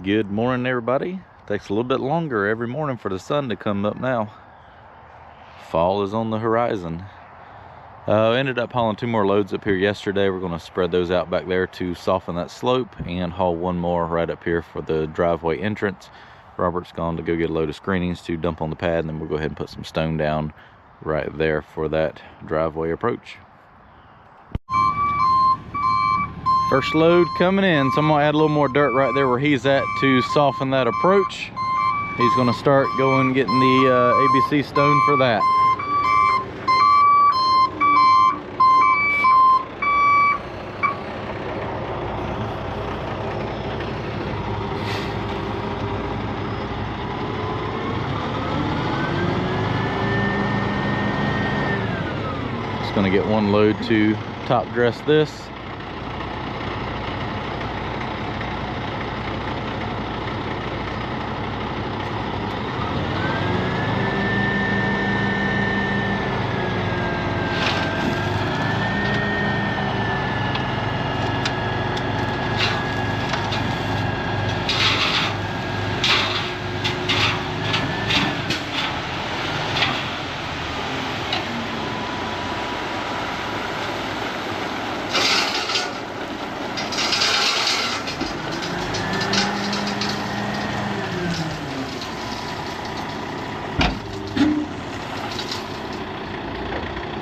Good morning, everybody. Takes a little bit longer every morning for the sun to come up now. Fall is on the horizon. Ended up hauling 2 more loads up here yesterday. We're going to spread those out back there to soften that slope and haul 1 more right up here for the driveway entrance. Robert's gone to go get a load of screenings to dump on the pad, and then we'll go ahead and put some stone down right there for that driveway approach. First load coming in, so I'm gonna add a little more dirt right there where he's at to soften that approach. He's gonna start going getting the ABC stone for that. Just gonna get 1 load to top dress this.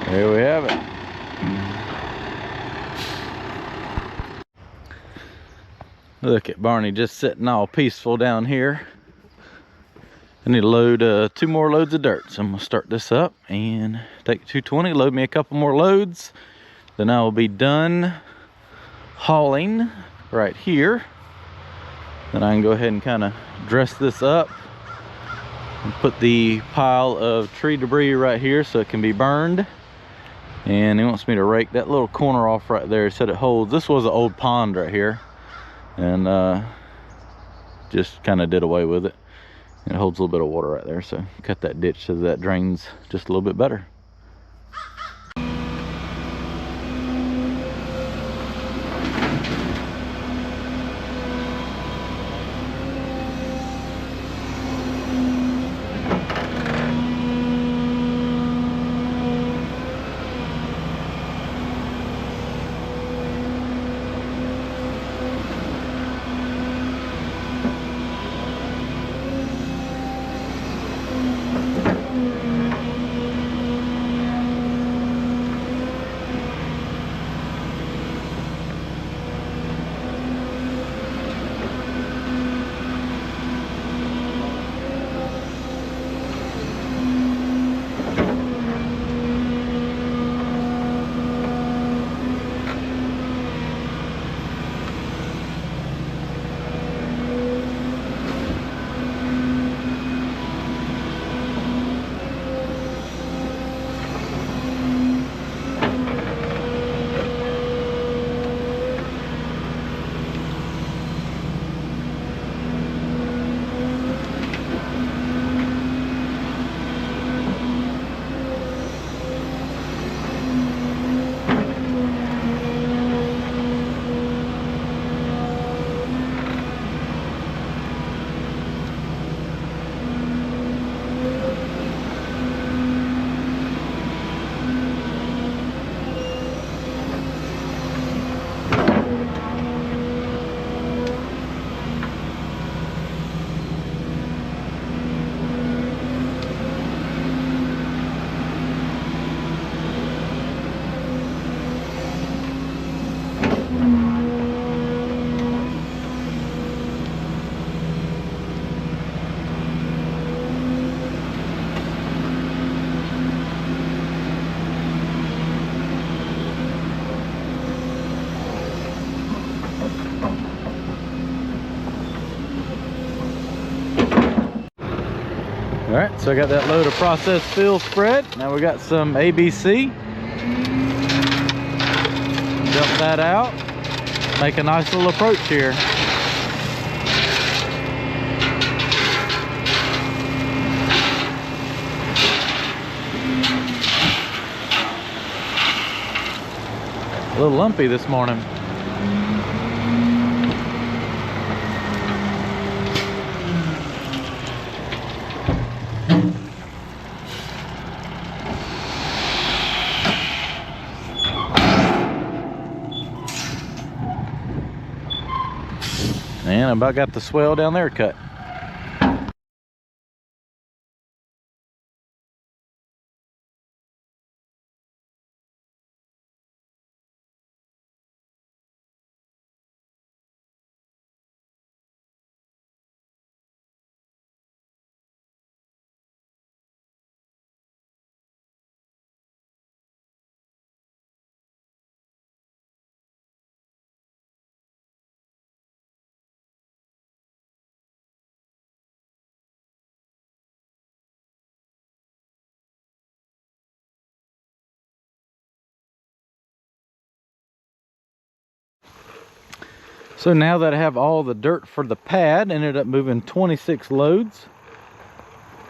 There we have it. Look at Barney just sitting all peaceful down here. I need to load 2 more loads of dirt. So I'm gonna start this up and take 220, load me a couple more loads. Then I will be done hauling right here. Then I can go ahead and kind of dress this up and put the pile of tree debris right here so it can be burned. And he wants me to rake that little corner off right there. He said it holds. This was an old pond right here, and just kind of did away with it. And it holds a little bit of water right there, so cut that ditch so that drains just a little bit better. All right, so I got that load of processed fill spread. Now we got some ABC. Dump that out. Make a nice little approach here. A little lumpy this morning. And I about got the swell down there cut. So now that I have all the dirt for the pad, ended up moving 26 loads.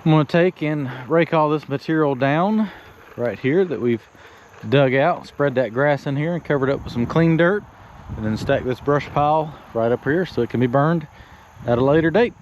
I'm going to take and rake all this material down right here that we've dug out, spread that grass in here and covered up with some clean dirt, and then stack this brush pile right up here so it can be burned at a later date.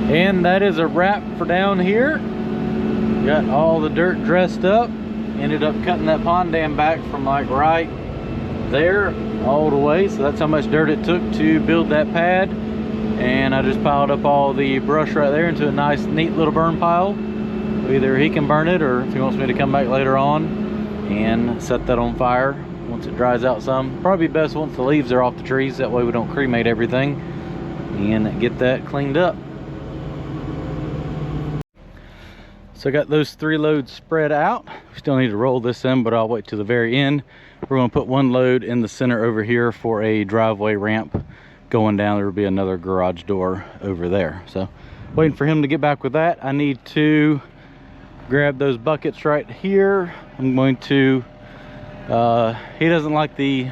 And that is a wrap for down here. Got all the dirt dressed up. Ended up cutting that pond dam back from like right there all the way. So that's how much dirt it took to build that pad. And I just piled up all the brush right there into a nice neat little burn pile. Either he can burn it, or if he wants me to come back later on and set that on fire once it dries out some. Probably best once the leaves are off the trees, that way we don't cremate everything, and get that cleaned up. So I got those 3 loads spread out. Still need to roll this in, but I'll wait till the very end. We're going to put 1 load in the center over here for a driveway ramp going down. There will be another garage door over there. So waiting for him to get back with that. I need to grab those buckets right here. I'm going to he doesn't like the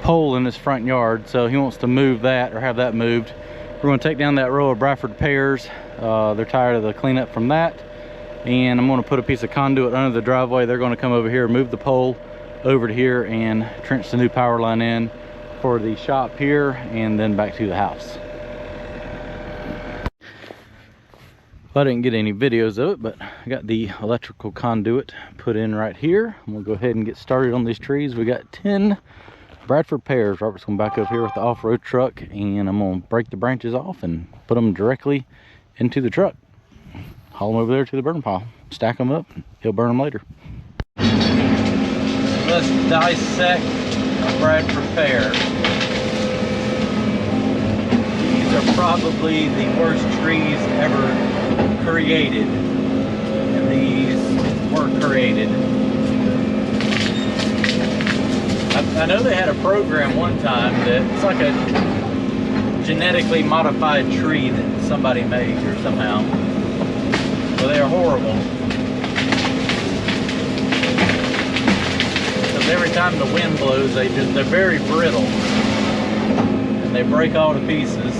pole in his front yard, so he wants to move that or have that moved. We're going to take down that row of Bradford pears. They're tired of the cleanup from that, and I'm going to put a piece of conduit under the driveway. They're going to come over here, move the pole over to here, and trench the new power line in for the shop here, and then back to the house. I didn't get any videos of it, but I got the electrical conduit put in right here. I'm gonna go ahead and get started on these trees. We got 10 Bradford pears. Robert's gonna back up here with the off-road truck, and I'm gonna break the branches off and put them directly into the truck. Haul them over there to the burn pile, stack them up, he'll burn them later. Let's dissect a Bradford pear. These are probably the worst trees ever created, and these were created. I know they had a program one time that it's like a genetically modified tree that somebody made or somehow. Well, they are horrible. Because every time the wind blows, they're very brittle, and they break all to pieces.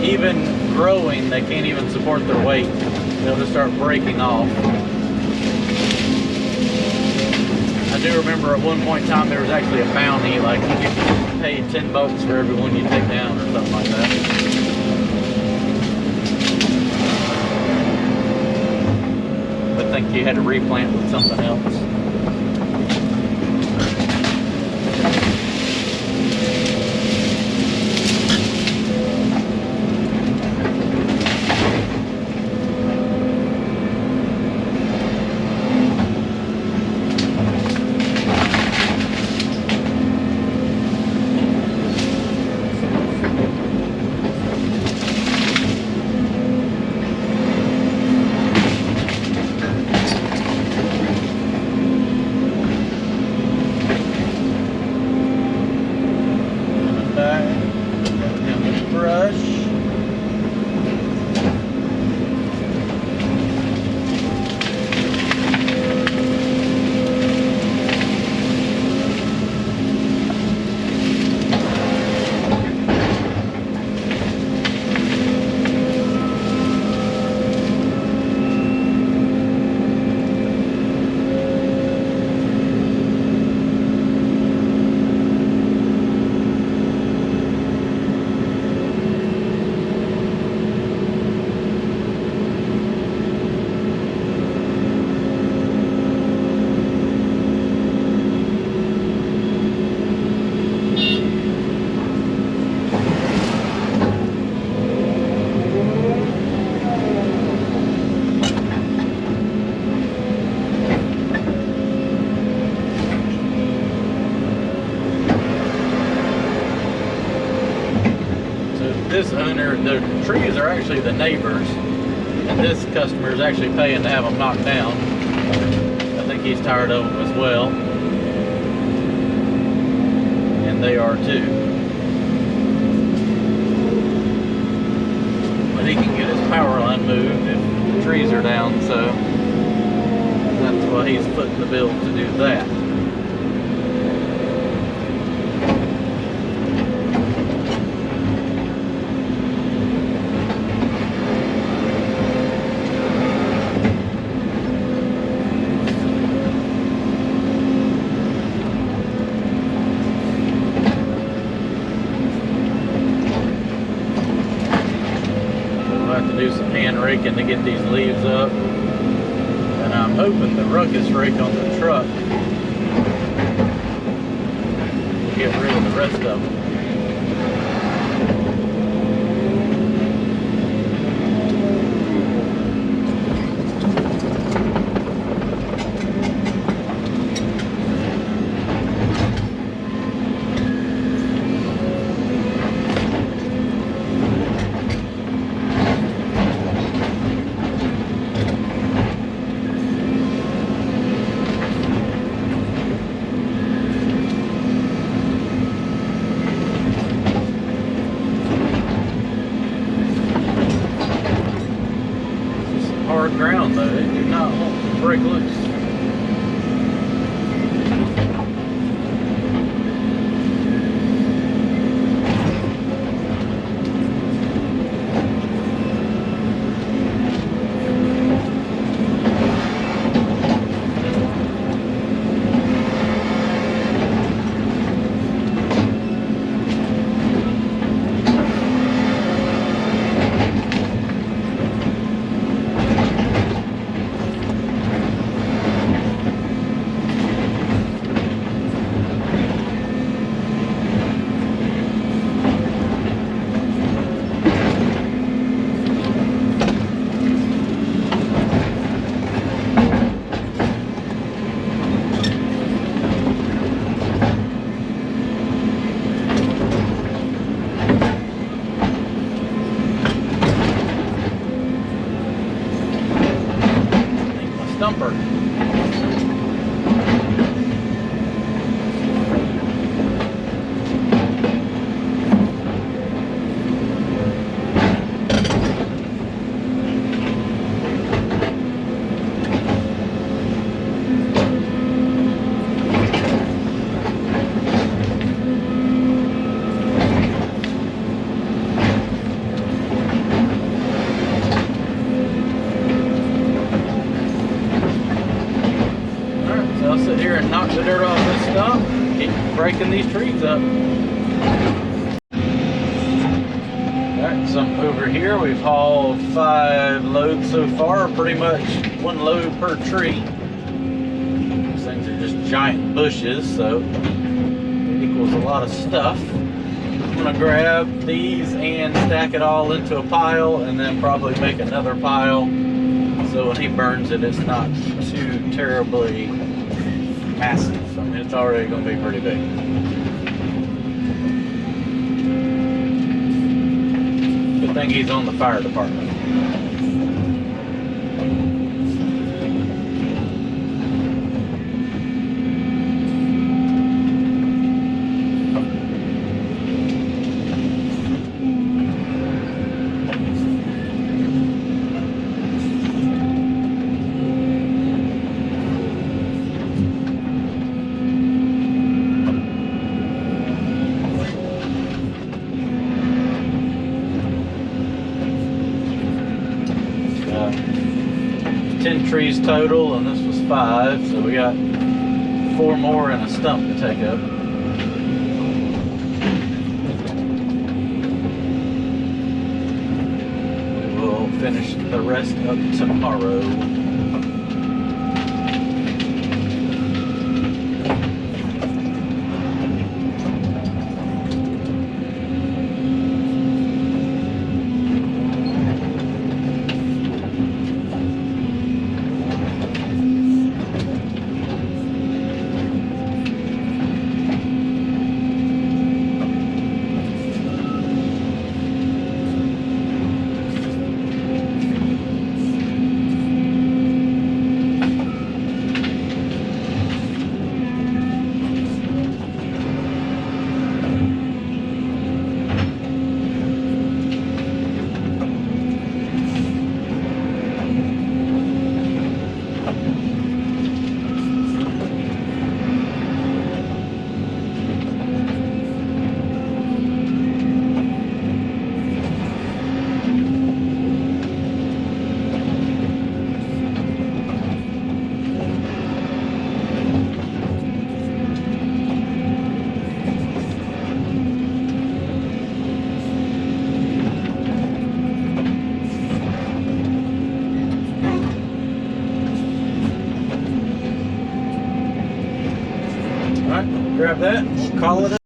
Even growing, they can't even support their weight. They'll just start breaking off. I do remember at one point in time there was actually a bounty, like you could pay $10 for every one you take down or something like that. I think you had to replant with something else. This owner, the trees are actually the neighbors, and this customer is actually paying to have them knocked down. I think he's tired of them as well, and they are too. But he can get his power line moved if the trees are down, so that's why he's footing the bill to do that. hand raking to get these leaves up. And I'm hoping the ruckus rake on the truck will get rid of the rest of them. Ground though, it did not want to break loose. Stumper. I'll sit here and knock the dirt off this stump, keep breaking these trees up. Alright, so over here we've hauled 5 loads so far, pretty much 1 load per tree. These things are just giant bushes, so it equals a lot of stuff. I'm gonna grab these and stack it all into a pile and then probably make another pile so when he burns it, it's not too terribly massive. I mean, it's already going to be pretty big. Good thing he's on the fire department. Trees total, and this was 5, so we got 4 more and a stump to take up. We will finish the rest up tomorrow. grab that, call it.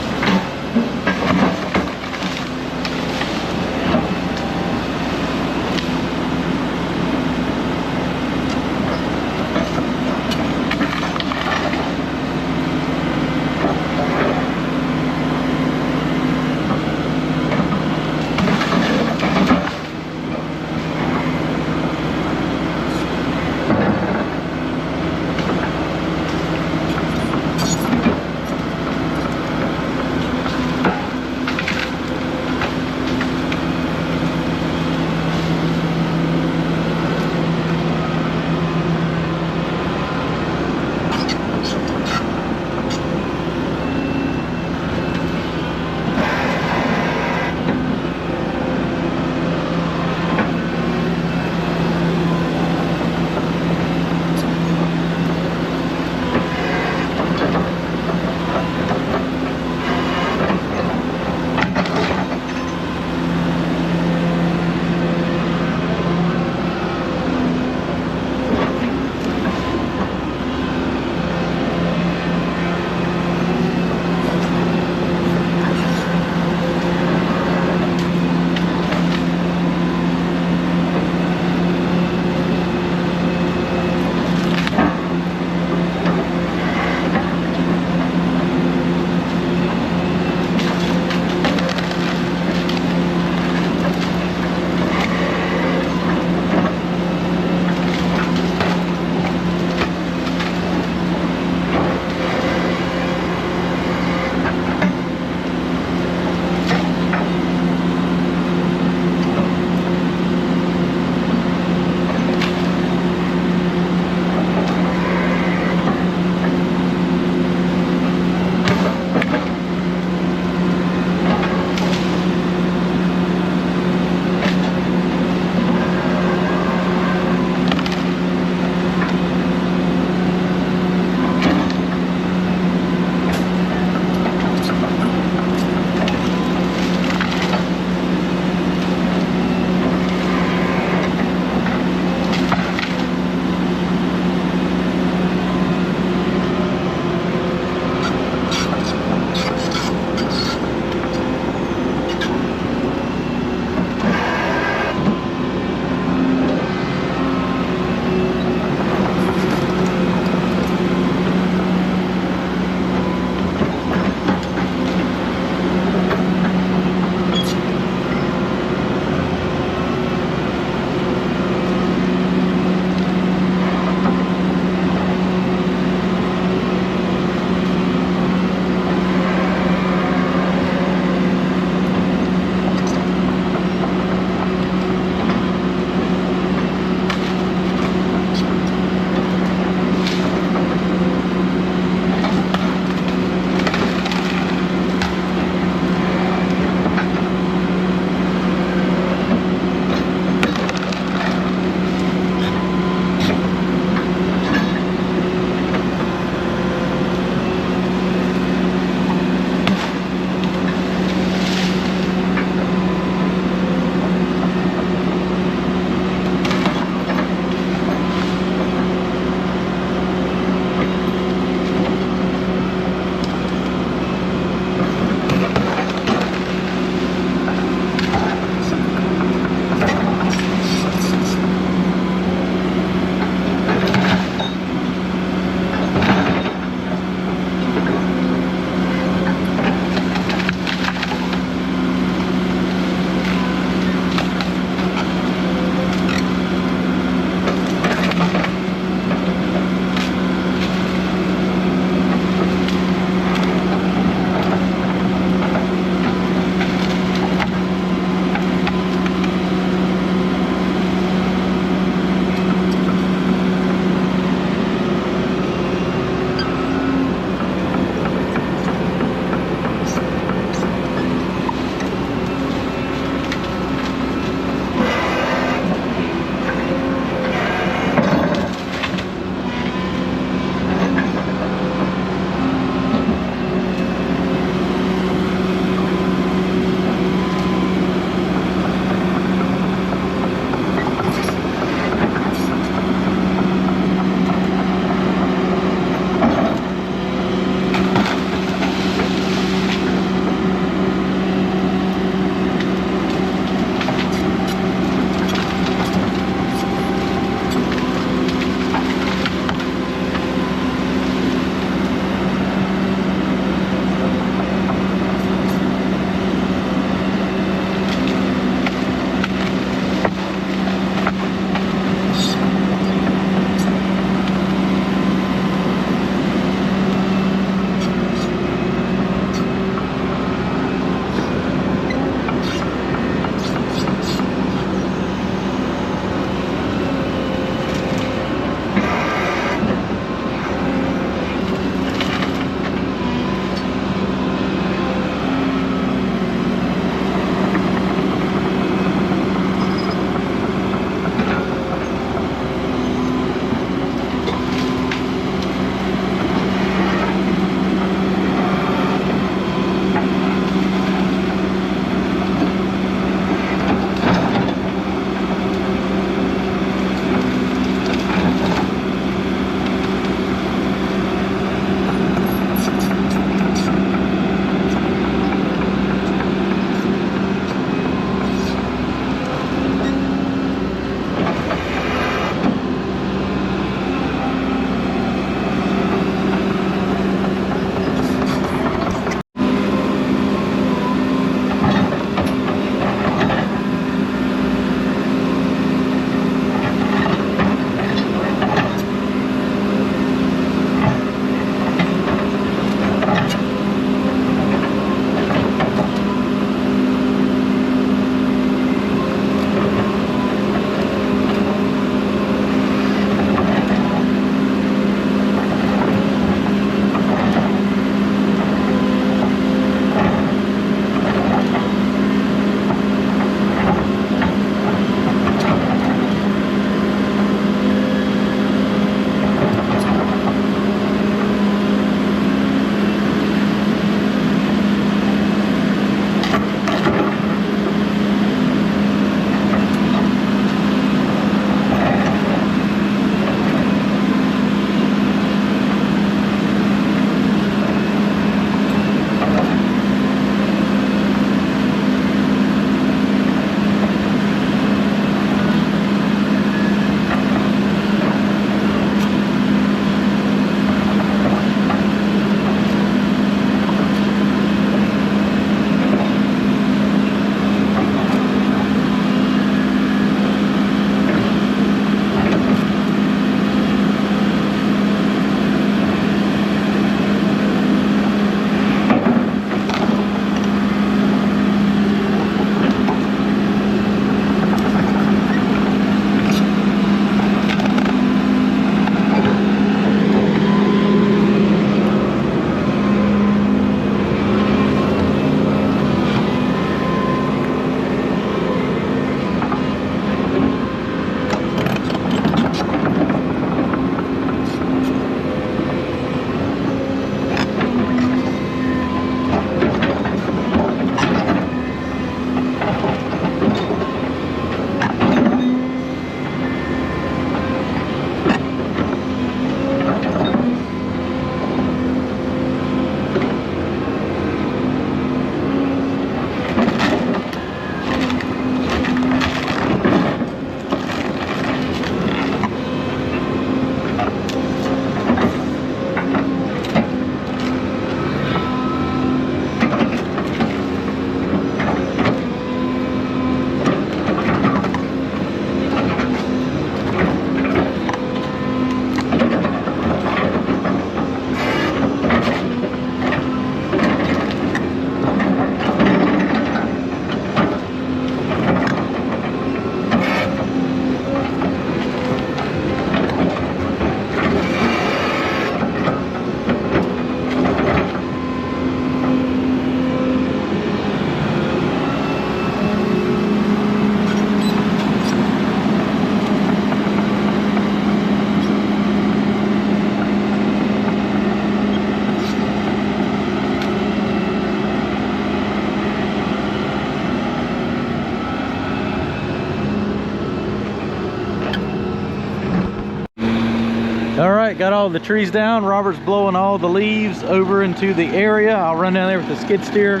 All right, got all the trees down. Robert's blowing all the leaves over into the area. I'll run down there with the skid steer,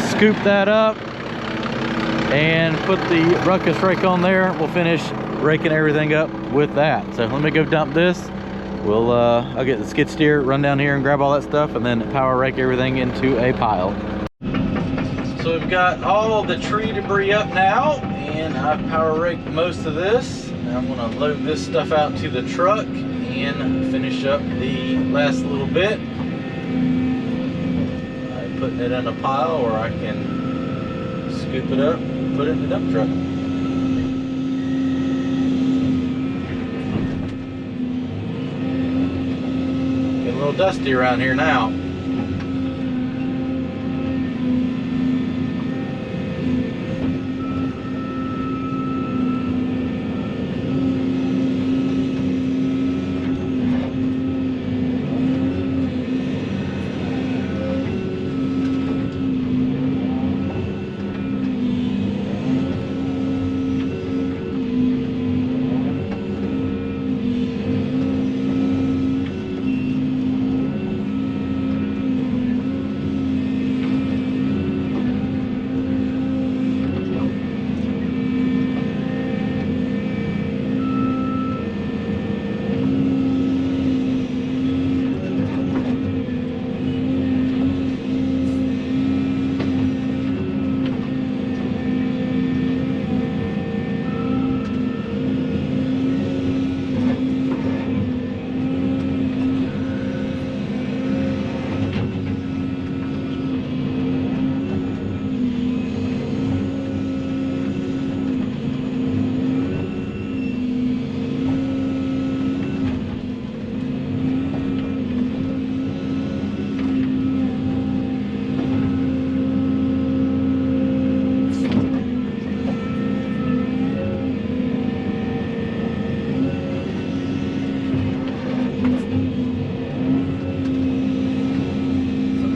scoop that up, and put the ruckus rake on there. We'll finish raking everything up with that. So let me go dump this. I'll get the skid steer, run down here and grab all that stuff, and then power rake everything into a pile. So we've got all the tree debris up now, and I've power raked most of this. Now I'm gonna load this stuff out to the truck and finish up the last little bit. I'm putting it in a pile, or I can scoop it up and put it in the dump truck. Getting a little dusty around here now.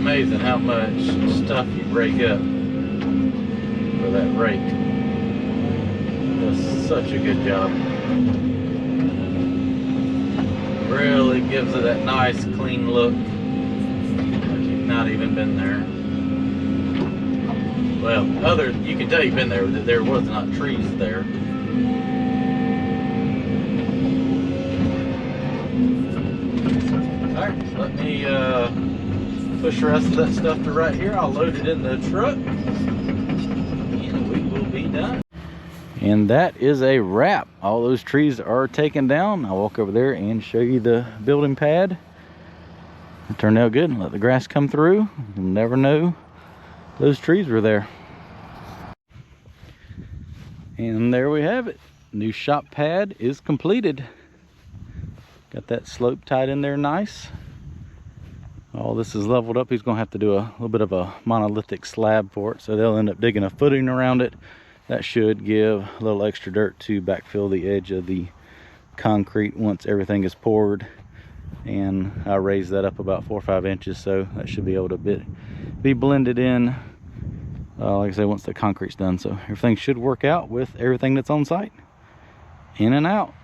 Amazing how much stuff you break up for that rake. Does such a good job. Really gives it that nice clean look, like you've not even been there. Well, you can tell you've been there, that there was not trees there. Alright, let me push the rest of that stuff to right here. I'll load it in the truck and we will be done. And that is a wrap. All those trees are taken down. I'll walk over there and show you the building pad. It turned out good. Let the grass come through. You'll never know those trees were there. And there we have it. New shop pad is completed. Got that slope tied in there nice. All this is leveled up. He's gonna have to do a little bit of a monolithic slab for it, so they'll end up digging a footing around it. That should give a little extra dirt to backfill the edge of the concrete once everything is poured. And I raised that up about 4 or 5 inches, so that should be able to be blended in, like I say, once the concrete's done. So everything should work out with everything that's on site. In and out.